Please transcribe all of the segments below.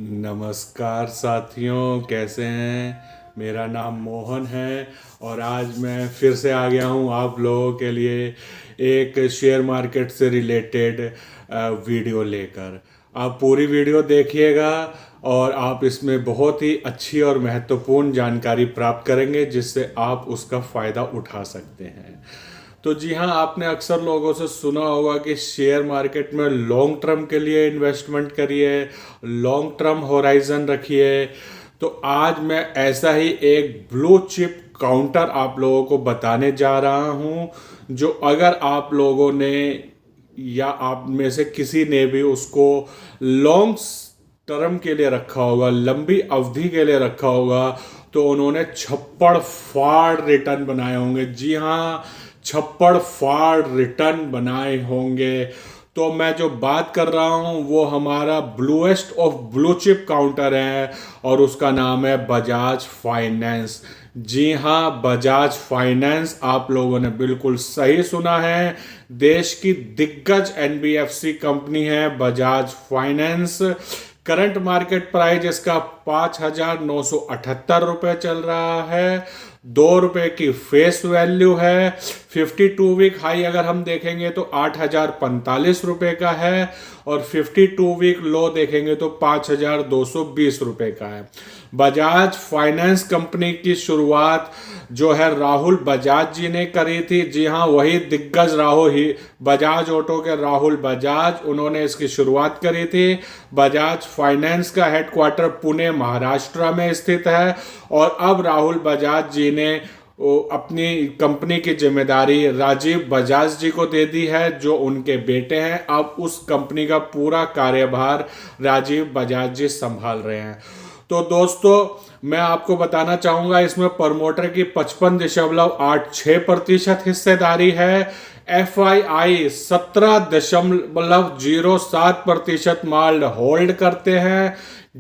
नमस्कार साथियों, कैसे हैं। मेरा नाम मोहन है और आज मैं फिर से आ गया हूं आप लोगों के लिए एक शेयर मार्केट से रिलेटेड वीडियो लेकर। आप पूरी वीडियो देखिएगा और आप इसमें बहुत ही अच्छी और महत्वपूर्ण जानकारी प्राप्त करेंगे जिससे आप उसका फ़ायदा उठा सकते हैं। तो जी हाँ, आपने अक्सर लोगों से सुना होगा कि शेयर मार्केट में लॉन्ग टर्म के लिए इन्वेस्टमेंट करिए, लॉन्ग टर्म होराइजन रखिए। तो आज मैं ऐसा ही एक ब्लू चिप काउंटर आप लोगों को बताने जा रहा हूँ, जो अगर आप लोगों ने या आप में से किसी ने भी उसको लॉन्ग टर्म के लिए रखा होगा, लंबी अवधि के लिए रखा होगा, तो उन्होंने छप्पड़ फाड़ रिटर्न बनाए होंगे। जी हाँ, छप्पड़ फाड़ रिटर्न बनाए होंगे। तो मैं जो बात कर रहा हूँ वो हमारा bluest of blue chip counter है और उसका नाम है बजाज फाइनेंस। जी हाँ, बजाज फाइनेंस, आप लोगों ने बिल्कुल सही सुना है। देश की दिग्गज एनबीएफसी कंपनी है Bajaj finance. Current market price इसका 5,978 रुपये चल रहा है। 2 रुपये की फेस वैल्यू है। 52 वीक हाई अगर हम देखेंगे तो 8,045 रुपये का है और 52 वीक लो देखेंगे तो 5,220 रुपये का है। बजाज फाइनेंस कंपनी की शुरुआत जो है राहुल बजाज जी ने करी थी। जी हाँ, वही दिग्गज राहुल ही बजाज ऑटो के राहुल बजाज, उन्होंने इसकी शुरुआत करी थी। बजाज फाइनेंस का हेडक्वार्टर पुणे महाराष्ट्र में स्थित है और अब राहुल बजाज जी ने अपनी कंपनी की जिम्मेदारी राजीव बजाज जी को दे दी है, जो उनके बेटे हैं। अब उस कंपनी का पूरा कार्यभार राजीव बजाज जी संभाल रहे हैं। तो दोस्तों, मैं आपको बताना चाहूंगा इसमें प्रमोटर की 55.86% हिस्सेदारी है। FII 17.07% माल होल्ड करते हैं।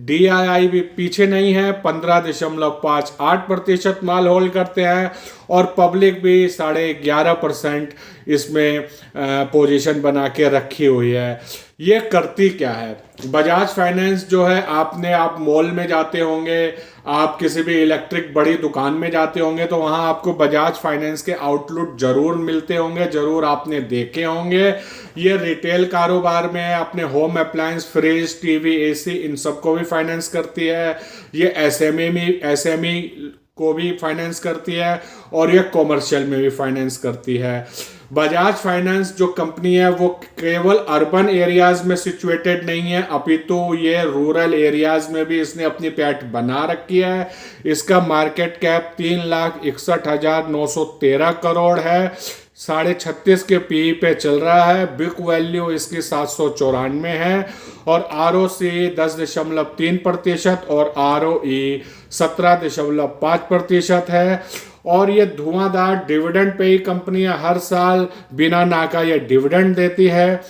DII भी पीछे नहीं है, 15.58% माल होल्ड करते हैं और पब्लिक भी 11.5% इसमें पोजीशन बना के रखी हुई है। ये करती क्या है बजाज फाइनेंस जो है, आप मॉल में जाते होंगे, आप किसी भी इलेक्ट्रिक बड़ी दुकान में जाते होंगे तो वहां आपको बजाज फाइनेंस के आउटलेट जरूर मिलते होंगे, जरूर आपने देखे होंगे। ये रिटेल कारोबार में है, अपने home appliance, fridge, TV, AC इन सबको भी फाइनेंस करती है। ये एसएमई को भी फाइनेंस करती है और ये कॉमर्शियल में भी फाइनेंस करती है। बजाज फाइनेंस जो कंपनी है वो केवल अर्बन एरियाज में सिचुएटेड नहीं है, अपितु ये रूरल एरियाज में भी इसने अपनी पैठ बना रखी है। इसका मार्केट कैप 3,61,913 करोड़ है। 36.5 के पी पे चल रहा है। बुक वैल्यू इसकी 794 है और ROC 10.3% और ROE 17.5% है। और ये धुआंधार डिविडेंड पे ही कंपनी है, हर साल बिना नाका ये डिविडेंड देती है।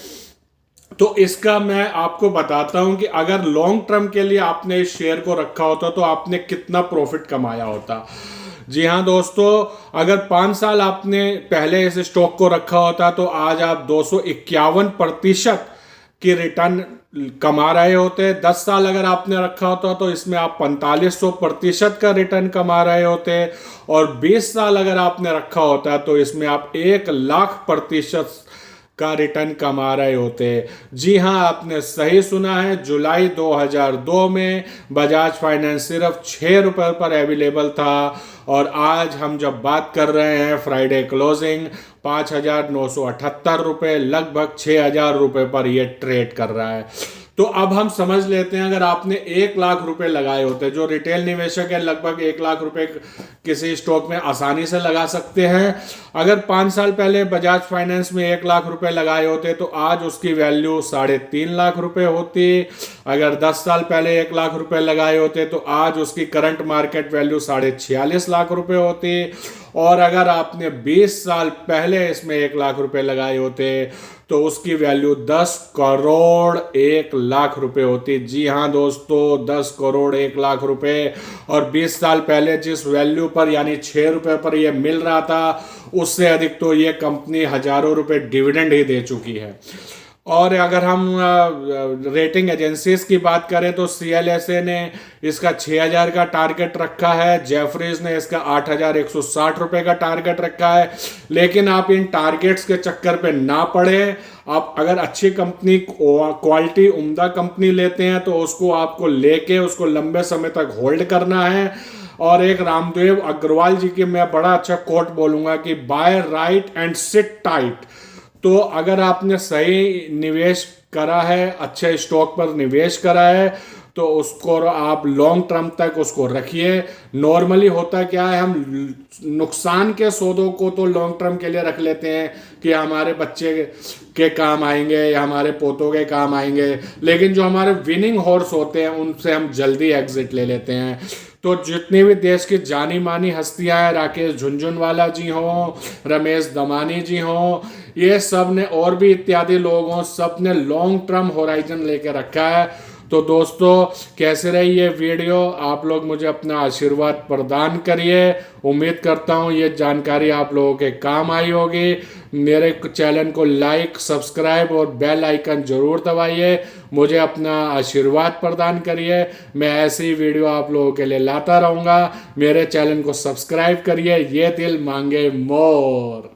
तो इसका मैं आपको बताता हूं कि अगर लॉन्ग टर्म के लिए आपने इस शेयर को रखा होता तो आपने कितना प्रॉफिट कमाया होता। जी हाँ दोस्तों, अगर 5 साल आपने पहले इस स्टॉक को रखा होता तो आज आप 251% की रिटर्न कमा रहे होते। 10 साल अगर आपने रखा होता तो इसमें आप 4500% का रिटर्न कमा रहे होते और 20 साल अगर आपने रखा होता तो इसमें आप 1,00,000% का रिटर्न कमा रहे होते। जी हाँ, आपने सही सुना है। जुलाई 2002 में बजाज फाइनेंस सिर्फ 6 रुपये पर अवेलेबल था और आज हम जब बात कर रहे हैं फ्राइडे क्लोजिंग 5,978 रुपये, लगभग 6,000 रुपये पर यह ट्रेड कर रहा है। तो अब हम समझ लेते हैं, अगर आपने 1,00,000 रुपए लगाए होते, जो रिटेल निवेशक है लगभग 1,00,000 रुपए किसी स्टॉक में आसानी से लगा सकते हैं। अगर 5 साल पहले बजाज फाइनेंस में 1,00,000 रुपए लगाए होते तो आज उसकी वैल्यू 3.5 लाख रुपए होती। अगर 10 साल पहले 1,00,000 रुपए लगाए होते तो आज उसकी करंट मार्केट वैल्यू 46.5 लाख रुपए होती। और अगर आपने 20 साल पहले इसमें 1,00,000 रुपए लगाए होते तो उसकी वैल्यू 10 करोड़ 1,00,000 रुपए होती। जी हाँ दोस्तों, 10 करोड़ 1,00,000 रुपए। और 20 साल पहले जिस वैल्यू पर यानी 6 रुपए पर यह मिल रहा था, उससे अधिक तो ये कंपनी हजारों रुपए डिविडेंड ही दे चुकी है। और अगर हम रेटिंग एजेंसीज की बात करें तो CLSA ने इसका 6000 का टारगेट रखा है, जेफरीज ने इसका 8160 रुपए का टारगेट रखा है। लेकिन आप इन टारगेट्स के चक्कर पे ना पड़े। आप अगर अच्छी कंपनी, क्वालिटी उम्दा कंपनी लेते हैं तो उसको आपको लेके उसको लंबे समय तक होल्ड करना है। और एक रामदेव अग्रवाल जी की मैं बड़ा अच्छा कोट बोलूंगा कि buy right and sit tight. तो अगर आपने सही निवेश करा है, अच्छे स्टॉक पर निवेश करा है, तो उसको आप लॉन्ग टर्म तक उसको रखिए। नॉर्मली होता क्या है, हम नुकसान के सौदों को तो लॉन्ग टर्म के लिए रख लेते हैं कि हमारे बच्चे के काम आएंगे या हमारे पोतों के काम आएंगे, लेकिन जो हमारे विनिंग हॉर्स होते हैं उनसे हम जल्दी एग्जिट ले लेते हैं। तो जितनी भी देश की जानी मानी हस्तियां हैं, राकेश झुनझुनवाला जी हों, रमेश दमानी जी हों, ये सब ने और भी इत्यादि लोग हों, सब ने लॉन्ग टर्म होराइजन लेके रखा है। तो दोस्तों, कैसे रही ये वीडियो, आप लोग मुझे अपना आशीर्वाद प्रदान करिए। उम्मीद करता हूँ ये जानकारी आप लोगों के काम आई होगी। मेरे चैनल को लाइक, सब्सक्राइब और बेल आइकन जरूर दबाइए। मुझे अपना आशीर्वाद प्रदान करिए। मैं ऐसी ही वीडियो आप लोगों के लिए लाता रहूँगा। मेरे चैनल को सब्सक्राइब करिए। ये दिल मांगे मोर।